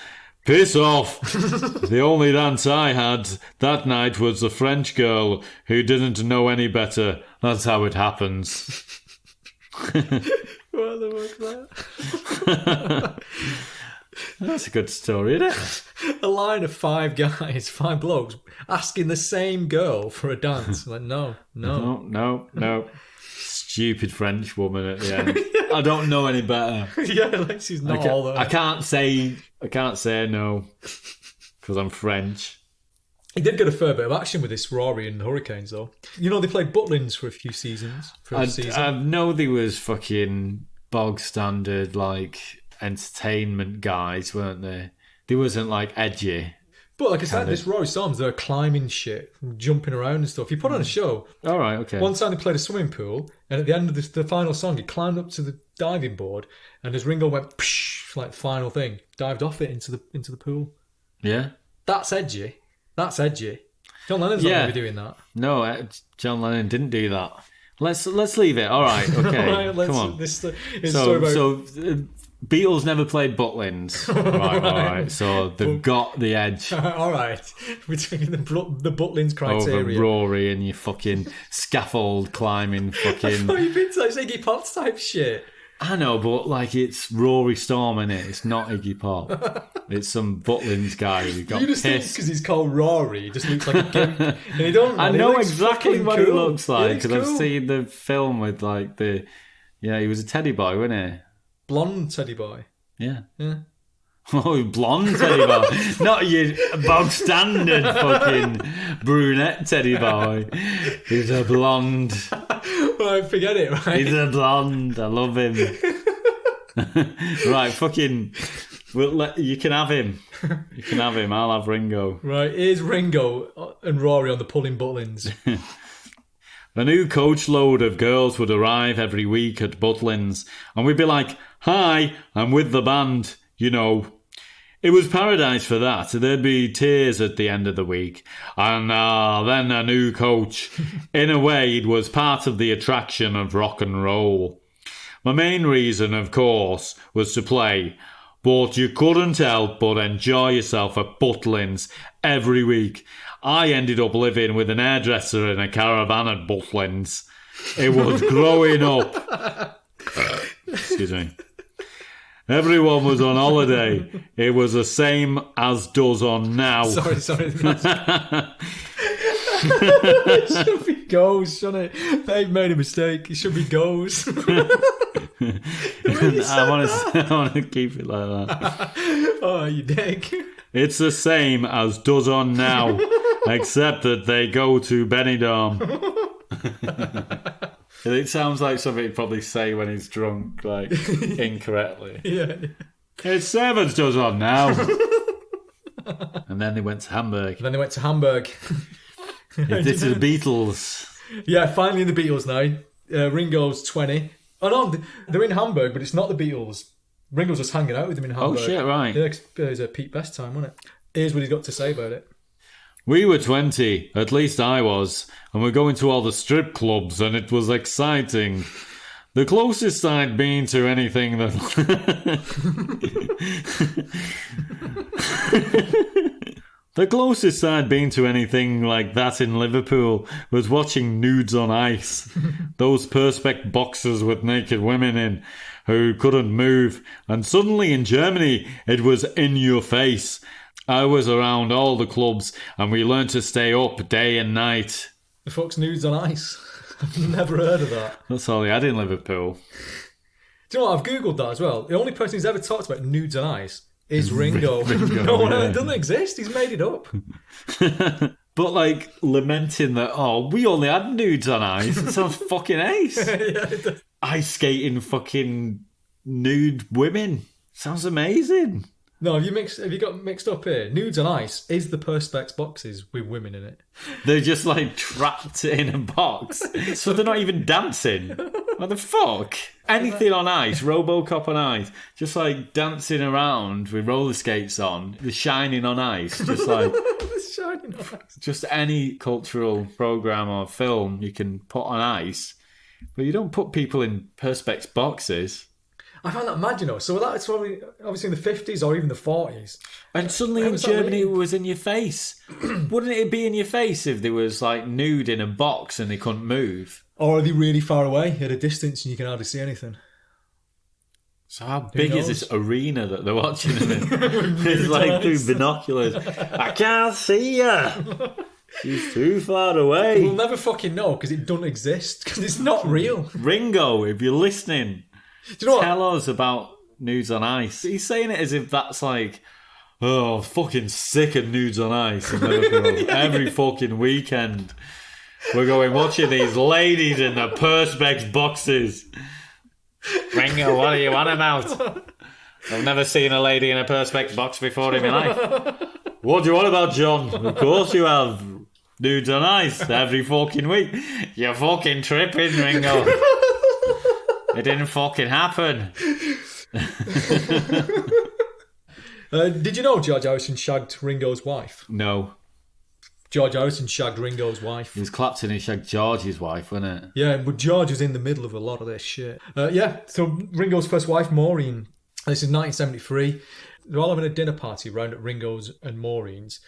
Piss off. The only dance I had that night was the French girl who didn't know any better. That's how it happens. What the fuck's that? That's a good story, isn't it? A line of 5 guys, 5 blokes, asking the same girl for a dance. Like, no. No. Stupid French woman at the end. I don't know any better. Yeah, like she's not all that. I can't say no because I'm French. He did get a fair bit of action with this Rory and the Hurricanes, though. You know, they played Butlins for a few seasons. I know they was fucking bog standard, like, entertainment guys, weren't they? They wasn't, like, edgy. But like I said, this Rory Storms, they're climbing shit, jumping around and stuff. He put on a show. All right, okay. One time they played a swimming pool, and at the end of the final song, he climbed up to the diving board, and as Ringo went, psh, like final thing, dived off it into the pool. Yeah. That's edgy. John Lennon's not going to be doing that. No, John Lennon didn't do that. Let's leave it. All right, okay. Come on. Beatles never played Butlins. Right, all right. So they've got the edge. All right. Between the Butlins criteria. Over Rory and your fucking scaffold climbing fucking... Oh, you've been to like Iggy Pop type shit. I know, but like it's Rory Storm, innit? It's not Iggy Pop. It's some Butlins guy who got you just pissed. think because he's called Rory, he just looks like a gimp. And he don't. I know exactly what cool. he looks like because cool. I've seen the film with like the... Yeah, he was a teddy boy, wasn't he? Blonde teddy boy. Yeah. Oh, blonde teddy boy. Not your bog standard fucking brunette teddy boy. He's a blonde. Right, forget it, right? He's a blonde. I love him. Right, fucking... you can have him. You can have him. I'll have Ringo. Right, here's Ringo and Rory on the pulling Butlins. A new coachload of girls would arrive every week at Butlins, and we'd be like, "Hi, I'm with the band," you know. It was paradise for that. There'd be tears at the end of the week. And then a new coach. In a way, it was part of the attraction of rock and roll. My main reason, of course, was to play. But you couldn't help but enjoy yourself at Butlins every week. I ended up living with an hairdresser in a caravan at Butlins. It was growing up. Excuse me. Everyone was on holiday. It was the same as does on now. Sorry. It should be goes, shouldn't it? They've made a mistake. It should be goes. I want to keep it like that. Oh, you dick. It's the same as does on now, except that they go to Benidorm. It sounds like something he'd probably say when he's drunk, like, incorrectly. Yeah. It's 7 does on now. And then they went to Hamburg. Then they went to Hamburg. This is the Beatles. Yeah, finally the Beatles now. Ringo's 20. Oh no, they're in Hamburg, but it's not the Beatles. Ringo's just hanging out with them in Hamburg. Oh shit, right. Yeah, it was a Pete Best time, wasn't it? Here's what he's got to say about it. We were 20, at least I was, and we're going to all the strip clubs, and it was exciting. The closest I'd been to anything that... The closest I'd been to anything like that in Liverpool was watching Nudes on Ice. Those perspex boxes with naked women in who couldn't move. And suddenly in Germany, it was in your face. I was around all the clubs and we learned to stay up day and night. The fuck's Nudes on Ice? I've never heard of that. That's all they had in Liverpool. Do you know what? I've Googled that as well. The only person who's ever talked about Nudes on Ice is Ringo. It doesn't exist. He's made it up. But like lamenting that, oh, we only had nudes on ice. It sounds fucking ace. Yeah, Ice skating fucking nude women. Sounds amazing. No, have you got mixed up here? Nudes on Ice is the perspex boxes with women in it. They're just like trapped in a box. So they're not even dancing. What the fuck? Anything on ice, Robocop on ice, just like dancing around with roller skates on, the Shining on ice, just like Shining on Ice. Just any cultural program or film you can put on ice, but you don't put people in perspex boxes. I found that mad, you know. So that's probably obviously in the 50s or even the 40s. And suddenly in Germany it was in your face. Wouldn't it be in your face if they was like nude in a box and they couldn't move? Or are they really far away at a distance and you can hardly see anything? So how big is this arena that they're watching them in? It's like through binoculars. I can't see you. She's too far away. We'll never fucking know because it doesn't exist. Because it's not real. Ringo, if you're listening, do you know tell us about Nudes on Ice. He's saying it as if that's like, oh, fucking sick of Nudes on Ice in Liverpool. Every fucking weekend. We're going watching these ladies in the perspex boxes. Ringo, what are you on about? I've never seen a lady in a perspex box before in my life. What do you want about, John? Of course you have. Nudes on Ice every fucking week. You're fucking tripping, Ringo. It didn't fucking happen. Did you know George Harrison shagged Ringo's wife? No. George Harrison shagged Ringo's wife. He was Clapton and shagged George's wife, wasn't it? Yeah, but George was in the middle of a lot of this shit. So Ringo's first wife, Maureen, this is 1973. They're all having a dinner party round at Ringo's and Maureen's.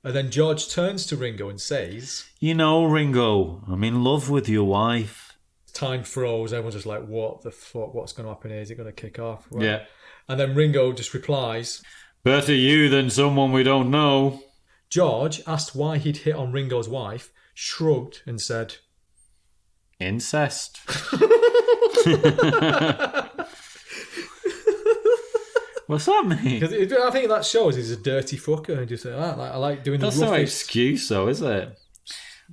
And then George turns to Ringo and says... You know, Ringo, I'm in love with your wife. Time froze. Everyone's just like, what the fuck? What's going to happen here? Is it going to kick off? Well, yeah. And then Ringo just replies... Better you than someone we don't know. George, asked why he'd hit on Ringo's wife, shrugged and said... Incest. What's that mean? I think that shows he's a dirty fucker. And just I like doing That's the no roughest... excuse, though, is it?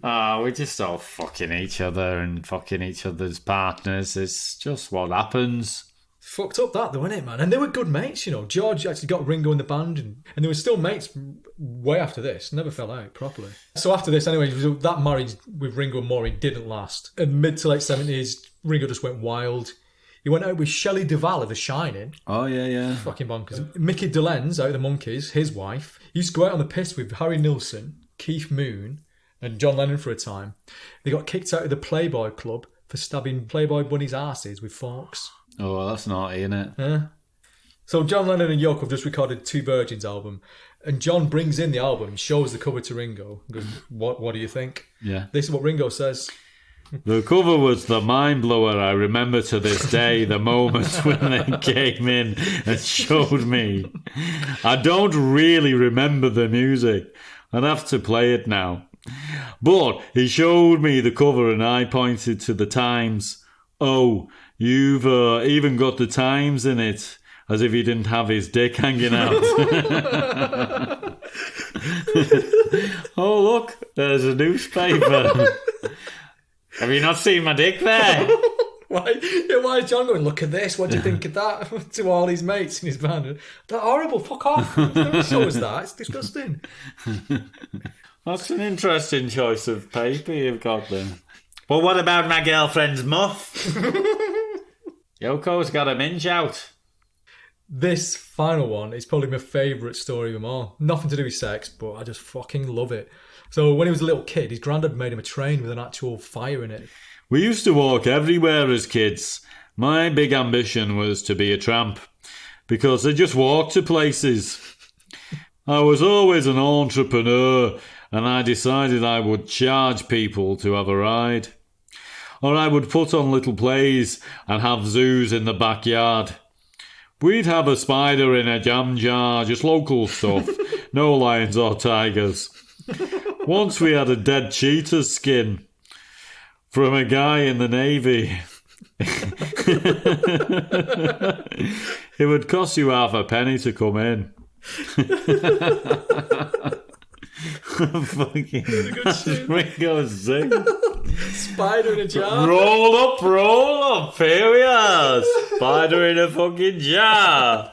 We're just all fucking each other and fucking each other's partners. It's just what happens. Fucked up that though, isn't it, man? And they were good mates, you know. George actually got Ringo in the band and they were still mates way after this. Never fell out properly. So after this, anyway, that marriage with Ringo and Maureen didn't last. In mid to late 70s, Ringo just went wild. He went out with Shelley Duvall of The Shining. Oh, yeah. Fucking bonkers. Mickey Dolenz, out of the Monkees, his wife. He used to go out on the piss with Harry Nilsson, Keith Moon, and John Lennon for a time. They got kicked out of the Playboy Club for stabbing Playboy bunnies' asses with forks. Oh, that's naughty, isn't it? Yeah. So John Lennon and Yoko have just recorded Two Virgins album, and John brings in the album, shows the cover to Ringo, and goes, what do you think? Yeah. This is what Ringo says. The cover was the mind blower. I remember to this day the moment when they came in and showed me. I don't really remember the music. I'd have to play it now. But he showed me the cover and I pointed to the Times. Oh, you've even got the Times in it, as if he didn't have his dick hanging out. Oh, look, there's a newspaper. Have you not seen my dick there? Why is John going, look at this, what do you think of that? To all his mates in his band. They're horrible, fuck off. Don't show us that, it's disgusting. That's an interesting choice of paper you've got there. Well, what about my girlfriend's muff? Yoko's got a minge out. This final one is probably my favourite story of them all. Nothing to do with sex, but I just fucking love it. So when he was a little kid, his granddad made him a train with an actual fire in it. We used to walk everywhere as kids. My big ambition was to be a tramp, because I just walked to places. I was always an entrepreneur, and I decided I would charge people to have a ride. Or I would put on little plays and have zoos in the backyard. We'd have a spider in a jam jar, just local stuff, no lions or tigers. Once we had a dead cheetah's skin from a guy in the Navy. It would cost you half a penny to come in. Fucking Ringo sing. Spider in a jar. Roll up, here we are. Spider in a fucking jar.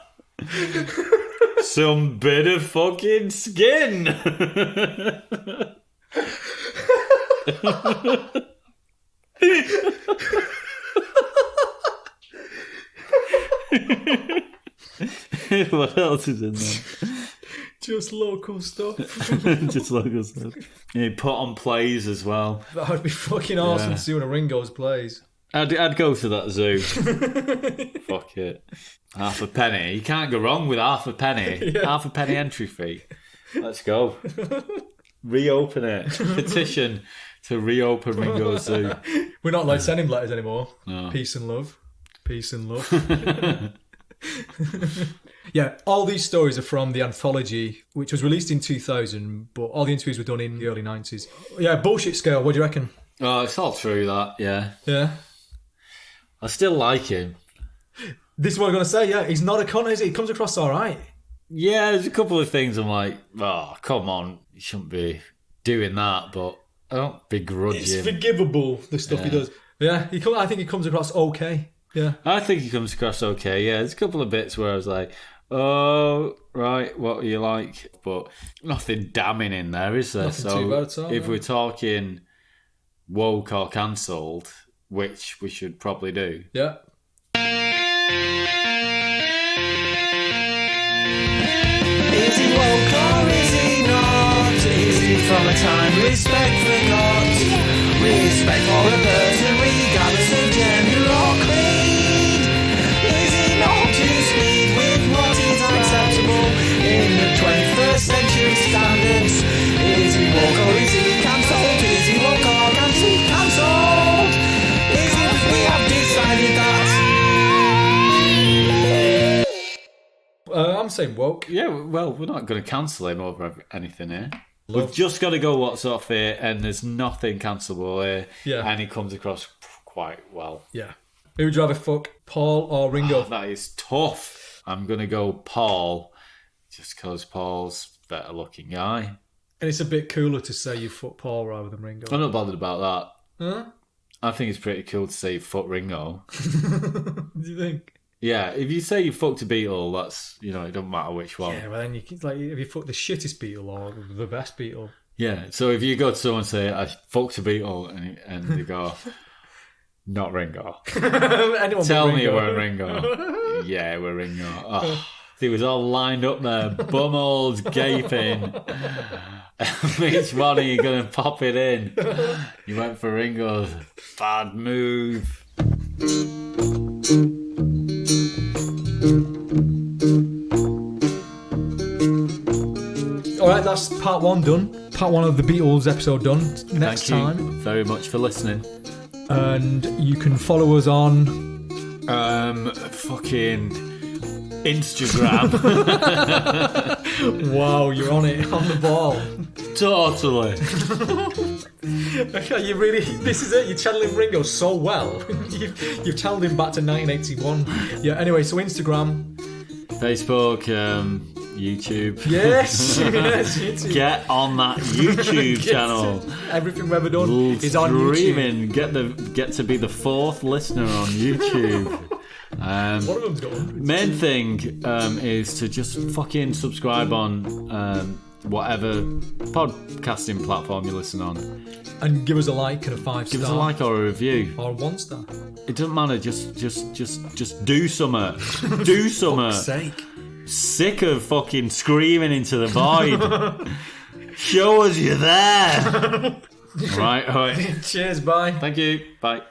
Some bit of fucking skin. What else is in there? Just local stuff. Just local stuff. Yeah, put on plays as well. That would be fucking awesome to see one of Ringo's plays. I'd go to that zoo. Fuck it. Half a penny. You can't go wrong with half a penny. Yeah. Half a penny entry fee. Let's go. Reopen it. Petition to reopen Ringo Zoo. We're not allowed to send him letters anymore. No. Peace and love. Peace and love. Yeah, all these stories are from the anthology, which was released in 2000, but all the interviews were done in the early 90s. Yeah, bullshit scale, what do you reckon? Oh, it's all true, that, yeah. Yeah? I still like him. This is what I'm going to say, yeah. He's not a cunt, is he? He comes across all right. Yeah, there's a couple of things I'm like, oh, come on, you shouldn't be doing that, but I don't begrudge It's him. forgivable, the stuff he does. Yeah, I think he comes across okay. Yeah. I think he comes across okay, yeah. There's a couple of bits where I was like, oh, right, what are you like? But nothing damning in there, is there? Nothing too bad at all, if no. we're talking woke or cancelled, which we should probably do. Yeah. Is he woke or is he not? Is he from a time respect forgot? Respect for a person regardless of gender or creed. Is he not too sweet with what is acceptable in the 21st century standards? Is he woke or is he cancelled? Is he woke or is he cancelled? Is it we have decided that? I'm saying woke. Yeah, well, we're not going to cancel him over anything here. We've just got to go what's off here, and there's nothing cancelable here. Yeah. And he comes across quite well. Yeah. Who would you rather fuck, Paul or Ringo? Oh, that is tough. I'm going to go Paul, just because Paul's a better looking guy. And it's a bit cooler to say you fuck Paul rather than Ringo. I'm not bothered about that. Huh? I think it's pretty cool to say you fuck Ringo. Do you think? Yeah, if you say you fucked a Beatle, that's, it doesn't matter which one. Yeah, well then you can, like, if you fuck the shittest Beatle or the best Beatle. Yeah, so if you go to someone and say, I fucked a Beatle, and they go, not Ringo. Tell me it weren't Ringo. Yeah, we're Ringo. Oh, he was all lined up there, bumholes gaping. Which one are you going to pop it in? You went for Ringo's. Bad move. Alright, that's part one done. Part one of the Beatles episode done. Next Thank you time. very much for listening. And you can follow us on Fucking Instagram. Wow, you're on it, on the ball. Totally. Okay, you really, this is it, you're channeling Ringo so well. You've channeled him back to 1981. Yeah, anyway, so Instagram. Facebook, YouTube. Yes, yes, YouTube. Get on that YouTube channel. Everything we've ever done is on YouTube. Screaming. Get to be the 4th listener on YouTube. One of them's got Main thing is to just fucking subscribe on whatever podcasting platform you listen on. And give us a like and a 5-star. Give us a like or a review. Or a 1-star. It doesn't matter. Just do something. Do something. For fuck's sake. Sick of fucking screaming into the void. Show us you're there. Right. Cheers, bye. Thank you. Bye.